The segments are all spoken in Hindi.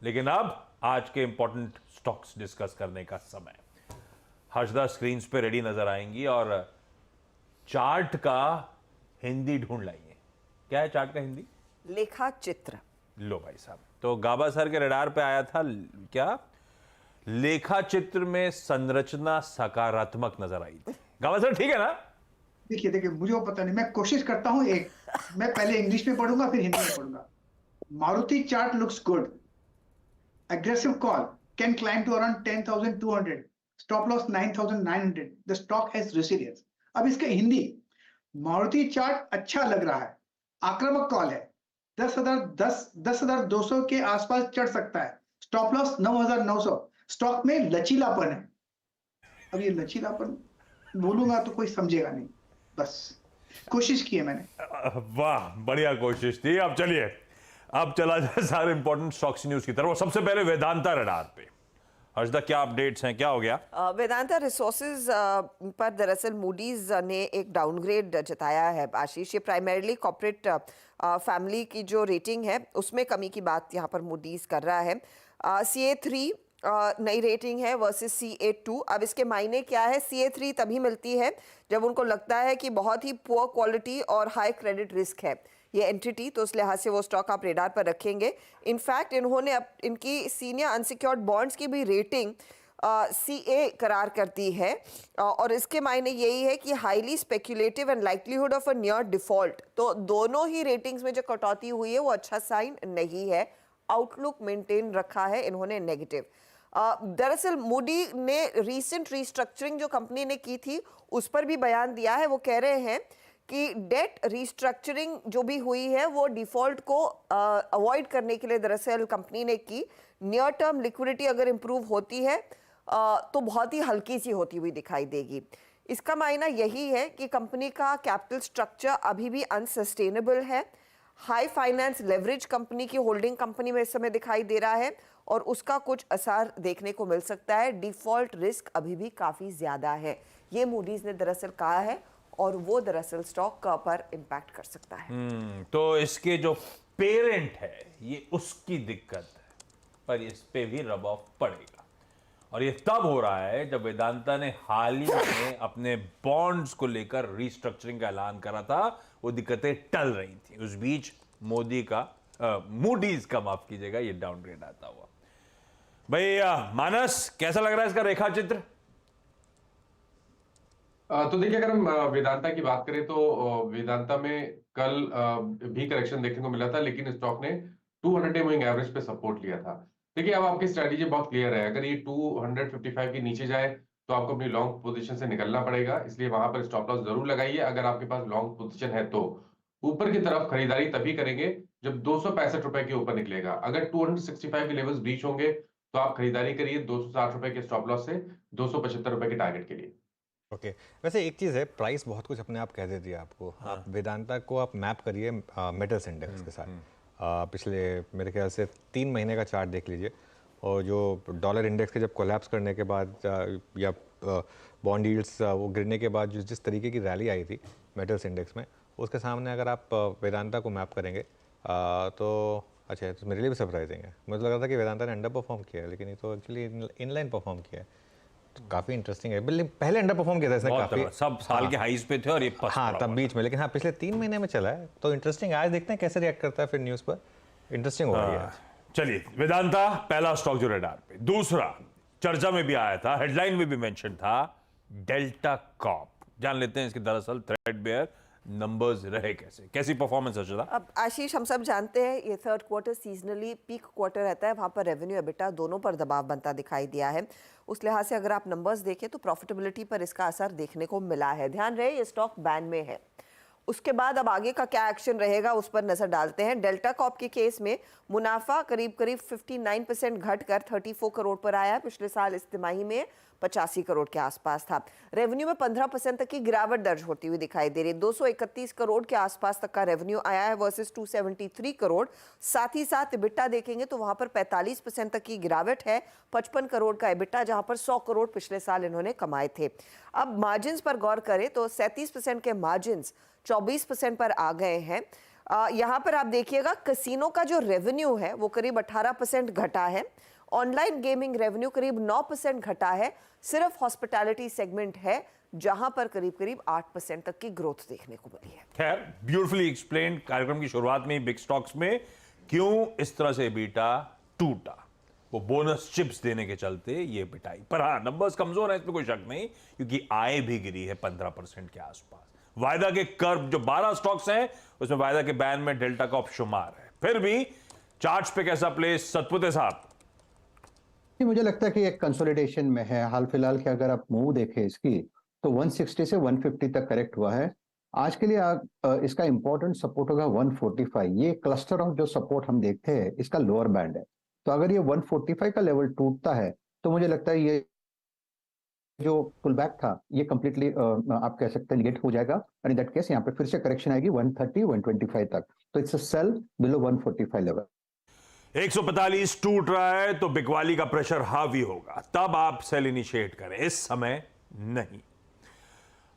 लेकिन अब आज के इंपॉर्टेंट स्टॉक्स डिस्कस करने का समय। हर्षदा स्क्रीन पे रेडी नजर आएंगी और चार्ट का हिंदी ढूंढ लाइए। क्या है चार्ट का हिंदी? लेखा चित्र। लो भाई साहब, तो गाबा सर के रडार पे आया था क्या? लेखा चित्र में संरचना सकारात्मक नजर आई थी। गाबा सर ठीक है ना? देखिए देखिए, मुझे वो पता नहीं, मैं कोशिश करता हूँ। मैं पहले इंग्लिश में पढ़ूंगा फिर हिंदी में पढ़ूंगा। Maruti chart looks good, aggressive call, can climb to around 10,200, stop loss 9,900, the stock has resilience। अब इसका हिंदी, मारुति चार्ट अच्छा लग रहा है, आक्रामक कॉल है, 10,200 के आसपास चढ़ सकता है, स्टॉप लॉस 9,900, स्टॉक में लचीलापन है। अब ये लचीलापन बोलूंगा तो कोई समझेगा नहीं, बस कोशिश की है मैंने। वाह, बढ़िया कोशिश थी। अब चलिए, अब चला जाए सारे इंपॉर्टेंट स्टॉक्स न्यूज की तरफ। और सबसे पहले वेदांता रडार पे। हर्षदा क्या अपडेट्स हैं, क्या हो गया? वेदांता रिसोर्सेज पर दरअसल मूडीज ने एक डाउनग्रेड जताया है आशीष। ये प्राइमरीली कॉर्पोरेट फैमिली की जो रेटिंग है उसमें कमी की बात यहाँ पर मूडीज कर रहा है। CA3 नई रेटिंग है वर्सेस CA2। अब इसके मायने क्या है? CA3 तभी मिलती है जब उनको लगता है कि बहुत ही पुअर क्वालिटी और हाई क्रेडिट रिस्क है ये एंटिटी, तो उस लिहाज से वो स्टॉक आप रेडार पर रखेंगे। इनफैक्ट इन्होंने इनकी सीनियर अनसिक्योर्ड बॉन्ड्स की भी रेटिंग CA करार करती है और इसके मायने यही है कि highly speculative and likelihood of a near default. तो दोनों ही रेटिंग्स में जो कटौती हुई है वो अच्छा साइन नहीं है। आउटलुक मेंटेन रखा है इन्होंने नेगेटिव। दरअसल मूडी ने रीसेंट रिस्ट्रक्चरिंग जो कंपनी ने की थी उस पर भी बयान दिया है। वो कह रहे हैं कि डेट रिस्ट्रक्चरिंग जो भी हुई है वो डिफॉल्ट को अवॉइड करने के लिए दरअसल कंपनी ने की। नियर टर्म लिक्विडिटी अगर इंप्रूव होती है तो बहुत ही हल्की सी होती हुई दिखाई देगी। इसका मायना यही है कि कंपनी का कैपिटल स्ट्रक्चर अभी भी अनसस्टेनेबल है। हाई फाइनेंस लेवरेज कंपनी की होल्डिंग कंपनी में इस समय दिखाई दे रहा है और उसका कुछ असर देखने को मिल सकता है। डिफॉल्ट रिस्क अभी भी काफ़ी ज़्यादा है, ये मूडीज ने दरअसल कहा है और वो दरअसल स्टॉक पर इम्पैक्ट कर सकता है। तो इसके जो पेरेंट है ये उसकी दिक्कत है, पर इस पे भी रब ऑफ पड़ेगा। और ये तब हो रहा है जब वेदांता ने हाल ही में अपने बॉन्ड्स को लेकर रीस्ट्रक्चरिंग का ऐलान करा था। वो दिक्कतें टल रही थी। उस बीच मूडीज का माफ कीजिएगा ये डाउनग्रेड आता हुआ। भैया मानस, कैसा लग रहा है इसका रेखा चित्र? तो देखिए, अगर हम वेदांता की बात करें तो वेदांता में कल भी करेक्शन देखने को मिला था, लेकिन स्टॉक ने 200 डे मूविंग एवरेज पे सपोर्ट लिया था। देखिए, अब आपकी स्ट्रेटेजी बहुत क्लियर है। अगर ये 255 के नीचे जाए तो आपको अपनी लॉन्ग पोजीशन से निकलना पड़ेगा, इसलिए वहां पर स्टॉप लॉस जरूर लगाइए अगर आपके पास लॉन्ग पोजीशन है तो। ऊपर की तरफ खरीदारी तभी करेंगे जब 265 रुपए के ऊपर निकलेगा। अगर 265 के लेवल्स ब्रीच होंगे तो आप खरीदारी करिए 260 रुपए के स्टॉप लॉस से 275 रुपए के टारगेट के लिए। ओके वैसे एक चीज़ है, प्राइस बहुत कुछ अपने आप कह देती है आपको। हाँ। आप वेदांता को आप मैप करिए मेटल्स इंडेक्स के साथ। पिछले मेरे ख्याल से 3 महीने का चार्ट देख लीजिए और जो डॉलर इंडेक्स के जब कोलैप्स करने के बाद या बॉन्ड यील्ड्स वो गिरने के बाद जिस तरीके की रैली आई थी मेटल्स इंडेक्स में, उसके सामने अगर आप वेदांता को मैप करेंगे तो अच्छा, तो मेरे लिए भी सरप्राइजिंग है। मुझे लग रहा था कि वेदांता ने अंडर परफॉर्म किया है, लेकिन ये तो एक्चुअली इनलाइन परफॉर्म किया है। तो काफ़ी इंटरेस्टिंग है। पहले अंडर परफॉर्म किया था इसने काफ़ी, सब साल के हाईज पे थे और ये हाँ तब बीच में, लेकिन हाँ पिछले 3 महीने में चला है। तो इंटरेस्टिंग, आज देखते हैं कैसे रिएक्ट करता है फिर न्यूज़ पर। इंटरेस्टिंग हो रही है। चलिए, वेदांता पहला स्टॉक जो रडार पे। दूसरा चर्चा में भी आया था, हेडलाइन में भी मेंशन था, डेल्टा कॉर्प। जान लेते हैं इसके दरअसल थ्रेडबेयर नंबर्स रहे कैसी परफॉर्मेंस है। अब आशीष, हम सब जानते हैं ये third quarter seasonally peak quarter रहता है, वहाँ पर रेवेन्यू एबिटा दोनों पर दबाव बनता दिखाई दिया है। उस लिहाज से अगर आप नंबर्स देखें तो प्रॉफिटेबिलिटी पर इसका असर देखने को मिला है। ध्यान रहे ये स्टॉक बैन में है। उसके बाद अब आगे का क्या एक्शन रहेगा उस पर नजर डालते हैं। डेल्टा कॉर्प के केस में मुनाफा करीब 59% घटकर 34 करोड़ पर आया है। पिछले साल इस तिमाही में 85 करोड़ के आसपास था। रेवेन्यू में 15% तक की गिरावट दर्ज होती हुई दिखाई दे रही है। 231 करोड़ के आसपास तक का रेवेन्यू आया है वर्सेस 273 करोड़। साथ ही साथ EBITDA देखेंगे तो वहां पर 45% तक की गिरावट है। 55 करोड़ का EBITDA, जहां पर 100 करोड़ पिछले साल इन्होंने कमाए थे। अब मार्जिन पर गौर करें तो 37% के मार्जिन 24% पर आ गए हैं। यहाँ पर आप देखिएगा कसिनो का जो रेवेन्यू है वो करीब 18% घटा है, ऑनलाइन गेमिंग रेवेन्यू करीब 9% घटा है, सिर्फ हॉस्पिटैलिटी सेगमेंट है जहां पर करीब करीब 8% तक की ग्रोथ देखने को मिली है। खैर, ब्यूटीफुली एक्सप्लेन कार्यक्रम की शुरुआत में ही बिग स्टॉक्स में क्यों इस तरह से बीटा टूटा, वो बोनस चिप्स देने के चलते ये बिटाई। पर हाँ, नंबर्स कमजोर है, इसमें कोई शक नहीं, क्योंकि आय भी गिरी है 15% के आसपास। वायदा के कर्व जो 12 स्टॉक्स हैं उसमें वायदा के बैन में डेल्टा का शुमार है। फिर भी चार्ट्स पे कैसा प्लेस सतपुते साहब? मुझे लगता है कि एक कंसोलिडेशन में है हाल फिलहाल के। अगर आप मूव देखें इसकी तो 160 से 150 तक करेक्ट हुआ है। आज के लिए इसका इंपॉर्टेंट सपोर्ट होगा 145। ये क्लस्टर ऑफ जो सपोर्ट हम देखते हैं इसका लोअर बैंड है, तो अगर ये 145 का लेवल टूटता है तो मुझे लगता है ये जो पुल बैक था ये कंप्लीटली आप कह सकते हैं निगेट हो जाएगा, एंड इन दैट केस यहाँ पे फिर से करेक्शन आएगी 130 125 तक। तो it's a cell below 145 level. 145 टूट रहा है तो बिकवाली का प्रेशर हावी होगा, तब आप सेल इनिशिएट करें, इस समय नहीं।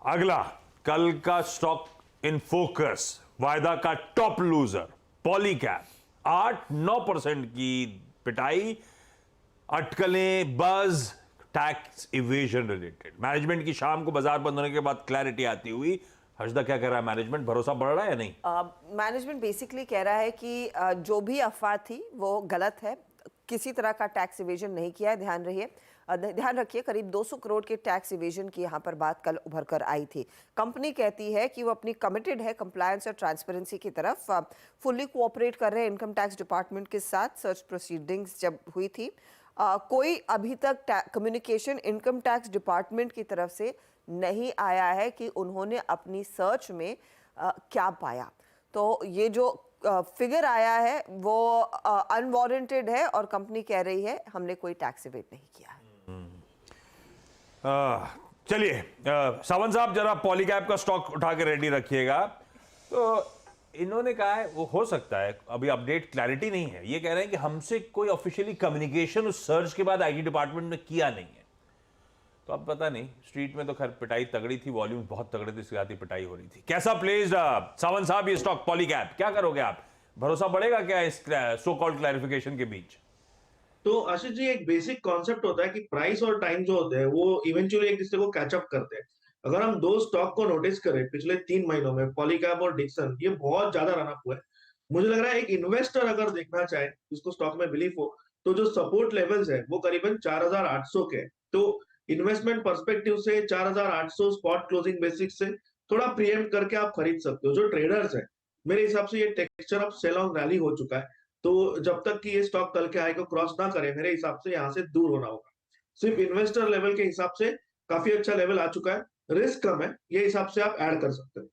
अगला कल का स्टॉक इन फोकस, वायदा का टॉप लूजर पॉलीकैब, 8-9% की पिटाई, अटकलें, बज, टैक्स इवेजन रिलेटेड। मैनेजमेंट की शाम को बाजार बंद होने के बाद क्लैरिटी आती हुई, हर्षदा क्या कह रहा है, मैनेजमेंट भरोसा बढ़ रहा है या नहीं? मैनेजमेंट बेसिकली कह रहा है कि जो भी अफवाह थी वो गलत है, किसी तरह का टैक्स इवेजन नहीं किया है। ध्यान रखिए करीब 200 करोड़ के टैक्स इवेजन की यहाँ पर बात कल उभर कर आई थी। कंपनी कहती है कि वो अपनी कमिटेड है कंप्लायंस और ट्रांसपेरेंसी की तरफ, फुल्ली कोऑपरेट कर रहे हैं इनकम टैक्स डिपार्टमेंट के साथ। सर्च प्रोसीडिंग्स जब हुई थी कोई अभी तक कम्युनिकेशन इनकम टैक्स डिपार्टमेंट की तरफ से नहीं आया है कि उन्होंने अपनी सर्च में क्या पाया। तो ये जो फिगर आया है वो अनवारंटेड है और कंपनी कह रही है हमने कोई टैक्स इवेट नहीं किया है। चलिए सावंत साहब जरा पॉलीकैब का स्टॉक उठा के रेडी रखिएगा। तो इन्होंने कहा है वो हो सकता है, अभी अपडेट क्लैरिटी नहीं है, ये कह रहे हैं कि हमसे कोई ऑफिशियली कम्युनिकेशन उस सर्च के बाद आईटी डिपार्टमेंट ने किया नहीं है। तो अब पता नहीं, स्ट्रीट में तो खैर पिटाई तगड़ी थी, वॉल्यूम बहुत तगड़े थे, इसके साथ ही पिटाई हो रही थी। कैसा प्लेस्ड सावंत साहब ये स्टॉक पॉलीकैब, क्या करोगे आप? भरोसा बढ़ेगा क्या इस सो कॉल्ड क्लैरिफिकेशन के बीच? तो आशीष जी, एक बेसिक कॉन्सेप्ट होता है कि प्राइस और टाइम जो होते हैं वो इवेंचुअली एक दूसरे को कैचअप करते हैं। अगर हम दो स्टॉक को नोटिस करें पिछले 3 महीनों में, पॉलीकैब और डिक्सन, ये बहुत ज्यादा रन अप हुआ है। मुझे लग रहा है एक इन्वेस्टर अगर देखना चाहे, जिसको स्टॉक में बिलीफ हो, तो जो सपोर्ट लेवल्स है वो करीबन 4800 के। तो इन्वेस्टमेंट पर्सपेक्टिव से 4800 स्पॉट क्लोजिंग बेसिस से थोड़ा प्रीएम्प्ट करके आप खरीद सकते हो। जो ट्रेडर्स है, मेरे हिसाब से ये texture of sell on rally हो चुका है, तो जब तक कि ये स्टॉक कल के हाई को क्रॉस ना करे, मेरे हिसाब से यहाँ से दूर होना होगा। सिर्फ इन्वेस्टर लेवल के हिसाब से काफी अच्छा लेवल आ चुका है, रिस्क कम है, ये हिसाब से आप ऐड कर सकते हो।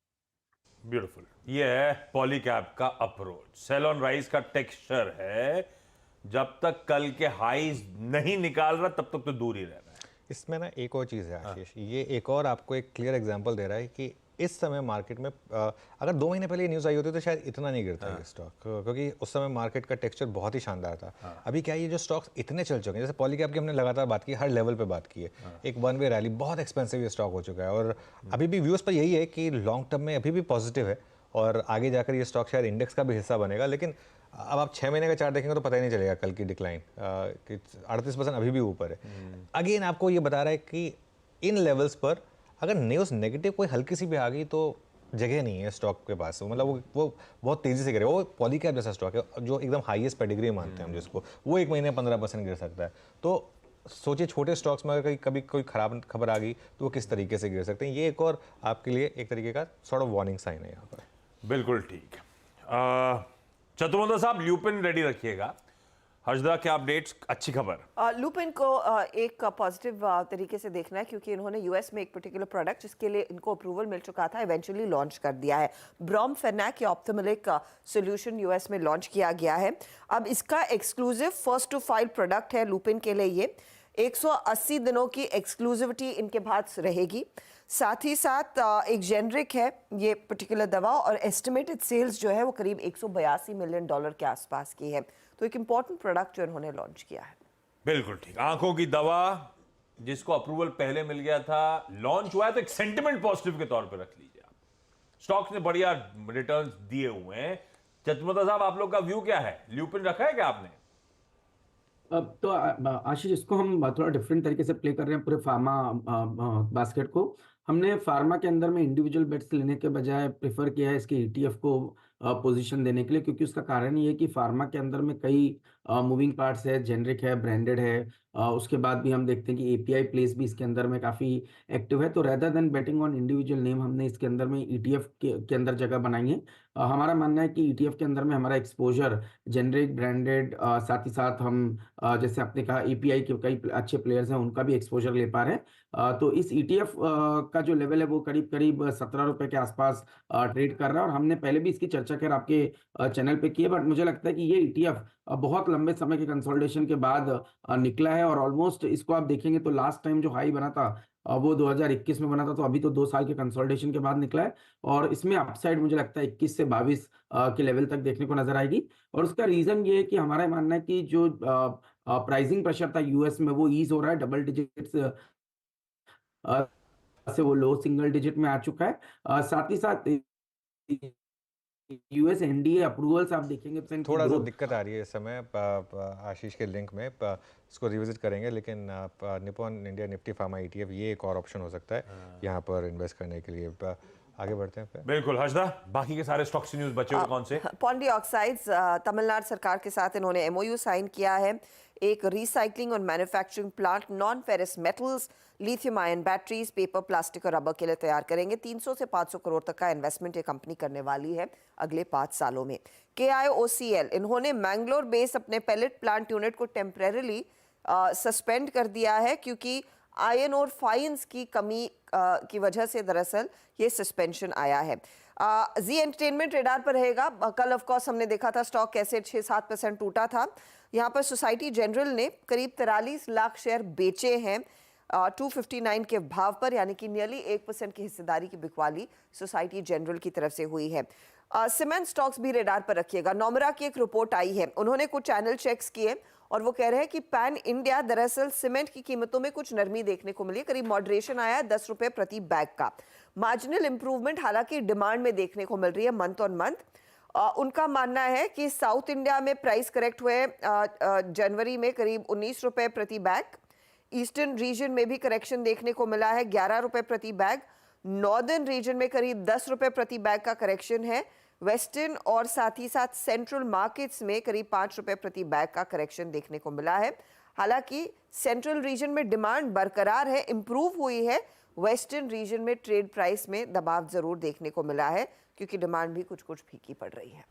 ब्यूटीफुल, ये है पॉलीकैब का अप्रोच, सेल ऑन राइज का टेक्सचर है। जब तक कल के हाईज नहीं निकाल रहा तब तक तो दूर ही रहना है। इसमें ना एक और चीज़ है आशीष, ये एक और आपको एक क्लियर एग्जांपल दे रहा है कि इस समय मार्केट में अगर 2 महीने पहले ये न्यूज़ आई होती तो शायद इतना नहीं गिरता ये स्टॉक, क्योंकि उस समय मार्केट का टेक्सचर बहुत ही शानदार था। अभी क्या ये जो स्टॉक्स इतने चल चुके हैं, जैसे पॉलीकैब की हमने लगातार बात की, हर लेवल पे बात की है, एक वन वे रैली, बहुत एक्सपेंसिव ये स्टॉक हो चुका है। और अभी भी व्यूज़ पर यही है कि लॉन्ग टर्म में अभी भी पॉजिटिव है और आगे जाकर ये स्टॉक शायद इंडेक्स का भी हिस्सा बनेगा। लेकिन अब आप 6 महीने का चार्ट देखेंगे तो पता ही नहीं चलेगा कल की डिक्लाइन कि 38% अभी भी ऊपर है। अगेन आपको ये बता रहा है कि इन लेवल्स पर अगर न्यूज़ नेगेटिव कोई हल्की सी भी आ गई तो जगह नहीं है स्टॉक के पास, मतलब वो बहुत तेज़ी से गिरेगा। वो पॉलीकैब जैसा स्टॉक है जो एकदम हाईएस्ट पेडिग्री मानते हैं हम जिसको, वो एक महीने 15% गिर सकता है। तो सोचिए छोटे स्टॉक्स में अगर कभी कोई खराब खबर आ गई तो वो किस तरीके से गिर सकते हैं। ये एक और आपके लिए एक तरीके का सॉर्ट ऑफ वार्निंग साइन है यहाँ पर। बिल्कुल ठीक। चतुर्वेंद्र साहब ल्यूपिन रेडी रखिएगा। हर्षदा क्या अपडेट्स? अच्छी खबर, लुपिन को एक पॉजिटिव तरीके से देखना है क्योंकि इन्होंने यूएस में एक पर्टिकुलर प्रोडक्ट जिसके लिए इनको अप्रूवल मिल चुका था इवेंचुअली लॉन्च कर दिया है। ब्रॉमफेनैक या ऑप्थेल्मिक सॉल्यूशन यूएस में लॉन्च किया गया है। अब इसका exclusive first to file product है लुपिन के लिए। ये 180 दिनों की एक्सक्लूसिविटी इनके पास रहेगी। साथ ही साथ एक जेनरिक है ये पर्टिकुलर दवा और एस्टिमेटेड सेल्स जो है वो करीब $182 मिलियन के आसपास की है। तो एक इंपॉर्टेंट प्रोडक्ट जो इन्होंने लॉन्च किया है। बिल्कुल ठीक। आंखों की दवा जिसको अप्रूवल पहले मिल गया था, लॉन्च हुआ है तो एक सेंटिमेंट पॉजिटिव के तौर पे रख लीजिए आप। स्टॉक्स ने बढ़िया रिटर्न्स दिए हुए हैं। चचमोता साहब, आप लोग का व्यू क्या है? ल्यूपिन रखा है क्या आपने? अब तो आशीष, इसको हम थोड़ा डिफरेंट तरीके से प्ले कर रहे हैं पूरे फार्मा बास्केट को। हमने फार्मा के अंदर में इंडिविजुअल बेट्स लेने के बजाय प्रेफर किया है इसके ईटीएफ को पोजीशन देने के लिए, क्योंकि उसका कारण ये है कि फार्मा के अंदर में कई मूविंग पार्ट्स है, जेनरिक है, ब्रांडेड है। उसके बाद भी हम देखते हैं कि एपीआई प्लेस भी इसके अंदर में काफ़ी एक्टिव है। तो rather than betting on individual name, हमने इसके अंदर में ईटीएफ के अंदर जगह बनाई है। हमारा मानना है कि ईटीएफ के अंदर में हमारा एक्सपोजर जेनरिक, ब्रांडेड, साथ ही साथ हम जैसे आपने कहा एपीआई के कई अच्छे प्लेयर्स हैं, उनका भी एक्सपोजर ले पा रहे हैं। तो इस ईटीएफ का जो लेवल है वो करीब करीब 17 रुपए के आसपास ट्रेड कर रहा है। और हमने पहले भी इसकी चर्चा कर आपके चैनल पे की है, बट मुझे लगता है कि ये ईटीएफ बहुत लंबे समय के कंसोलिडेशन के बाद निकला है। और ऑलमोस्ट इसको आप देखेंगे तो लास्ट टाइम जो हाई बना था वो 2021 में बना था, तो अभी तो 2 साल के कंसोलिडेशन के बाद निकला है। और इसमें अपसाइड मुझे लगता है 21 से 22 के लेवल तक देखने को नजर आएगी। और उसका रीजन ये है कि हमारा मानना है कि जो प्राइसिंग प्रेशर था यूएस में वो ईज हो रहा है, डबल डिजिट्स से वो लो सिंगल डिजिट में आ चुका है। साथ ही साथ यूएस एनडीए अप्रूवल्स आप देखेंगे तो थोड़ा सा दिक्कत आ रही है इस समय आशीष के लिंक में, इसको रिविजिट करेंगे। लेकिन Nippon India Nifty pharma ETF ये एक और ऑप्शन हो सकता है यहाँ पर इन्वेस्ट करने के लिए। आगे बढ़ते हैं फिर। बिल्कुल हर्षदा, बाकी के सारे स्टॉक्स न्यूज बचे हुए कौन से? पॉन्डी ऑक्साइड्स, तमिलनाडु सरकार के साथ इन्होंने एमओयू साइन किया है। एक रिसाइकलिंग और manufacturing plant non ferrous metals, lithium ion batteries, paper, plastic और रबर के लिए तैयार करेंगे। 300 से 500 करोड़ तक का इन्वेस्टमेंट ये कंपनी करने वाली है अगले 5 सालों में। KIOCL, इन्होंने मैंगलोर बेस अपने पैलेट प्लांट यूनिट को टेम्परेरली सस्पेंड कर दिया है, क्योंकि आयन और फाइन्स की कमी की वजह से दरअसल ये सस्पेंशन आया है। जी एंटरटेनमेंट रेडार पर रहेगा। कल ऑफ कोर्स हमने देखा था स्टॉक कैसे 6-7% टूटा था। यहाँ पर सोसाइटी जनरल ने करीब 43 लाख शेयर बेचे हैं 259 के भाव पर, यानी कि नियरली 1% की हिस्सेदारी की बिकवाली सोसाइटी जनरल की तरफ से हुई है। सीमेंट स्टॉक्स भी रेडार पर रखिएगा। नोमरा की एक रिपोर्ट आई है, उन्होंने कुछ चैनल चेक्स किए और वो कह रहे हैं कि पैन इंडिया दरअसल सीमेंट की कीमतों में कुछ नरमी देखने को मिली, करीब मॉडरेशन आया 10 रुपए प्रति बैग का। मार्जिनल इंप्रूवमेंट हालांकि डिमांड में देखने को मिल रही है मंथ ऑन मंथ। उनका मानना है कि साउथ इंडिया में प्राइस करेक्ट हुए जनवरी में करीब 19 रुपए प्रति बैग। ईस्टर्न रीजन में भी करेक्शन देखने को मिला है 11 रुपए प्रति बैग। नॉर्दर्न रीजन में करीब 10 रुपए प्रति बैग का करेक्शन है। वेस्टर्न और साथ ही साथ सेंट्रल मार्केट्स में करीब 5 रुपए प्रति बैग का करेक्शन देखने को मिला है। हालांकि सेंट्रल रीजन में डिमांड बरकरार है, इंप्रूव हुई है। वेस्टर्न रीजन में ट्रेड प्राइस में दबाव जरूर देखने को मिला है, क्योंकि डिमांड भी कुछ कुछ फीकी पड़ रही है।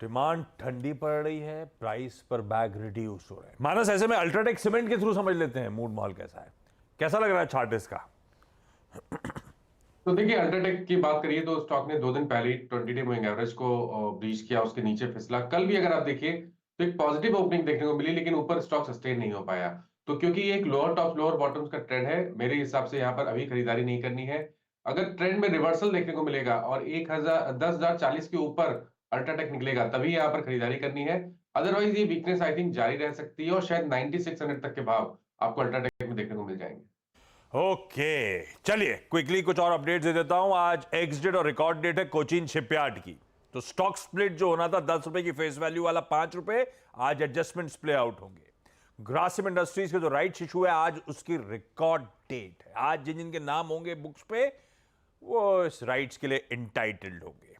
डिमांड ठंडी पड़ रही है, प्राइस पर बैग रिड्यूस हो रहे हैं। मानस, ऐसे में अल्ट्राटेक सीमेंट के थ्रू समझ लेते हैं मूड माहौल कैसा है, कैसा लग रहा है चार्ट इसका? तो देखिए, अल्ट्राटेक की बात करिए तो स्टॉक ने 2 दिन पहले 20 डे मूविंग एवरेज को ब्रीच किया, उसके नीचे फिसला। कल भी अगर आप देखिए तो एक पॉजिटिव ओपनिंग देखने को मिली, लेकिन ऊपर स्टॉक सस्टेन नहीं हो पाया। तो क्योंकि ये एक लोअर टॉप लोअर बॉटम्स का ट्रेंड है, मेरे हिसाब से यहाँ पर अभी खरीदारी नहीं करनी है। अगर ट्रेंड में रिवर्सल देखने को मिलेगा और 10,040 के ऊपर अल्ट्राटेक निकलेगा, तभी यहाँ पर खरीदारी करनी है। अदरवाइज ये वीकनेस आई थिंक जारी रह सकती है और शायद 9600 तक के भाव आपको अल्ट्राटेक में देखने को मिल जाएंगे। ओके, चलिए क्विकली कुछ और अपडेट्स दे देता हूं। आज एक्स डेट और रिकॉर्ड डेट है कोचीन शिपयार्ड की। तो स्टॉक स्प्लिट जो होना था 10 रुपए की फेस वैल्यू वाला 5 रुपए, आज एडजस्टमेंट्स प्ले आउट होंगे। ग्रासिम इंडस्ट्रीज के जो राइट्स इशू है आज उसकी रिकॉर्ड डेट है। आज जिन जिनके नाम होंगे बुक्स पे वो इस राइट्स के लिए इंटाइटल्ड होंगे।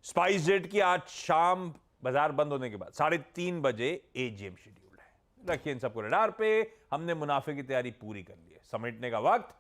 स्पाइस जेट की आज शाम बाजार बंद होने के बाद 3:30 बजे एजीएम शेड्यूल है। रखिए इन सबको रडार पे। हमने मुनाफे की तैयारी पूरी कर ली है, समेटने का वक्त।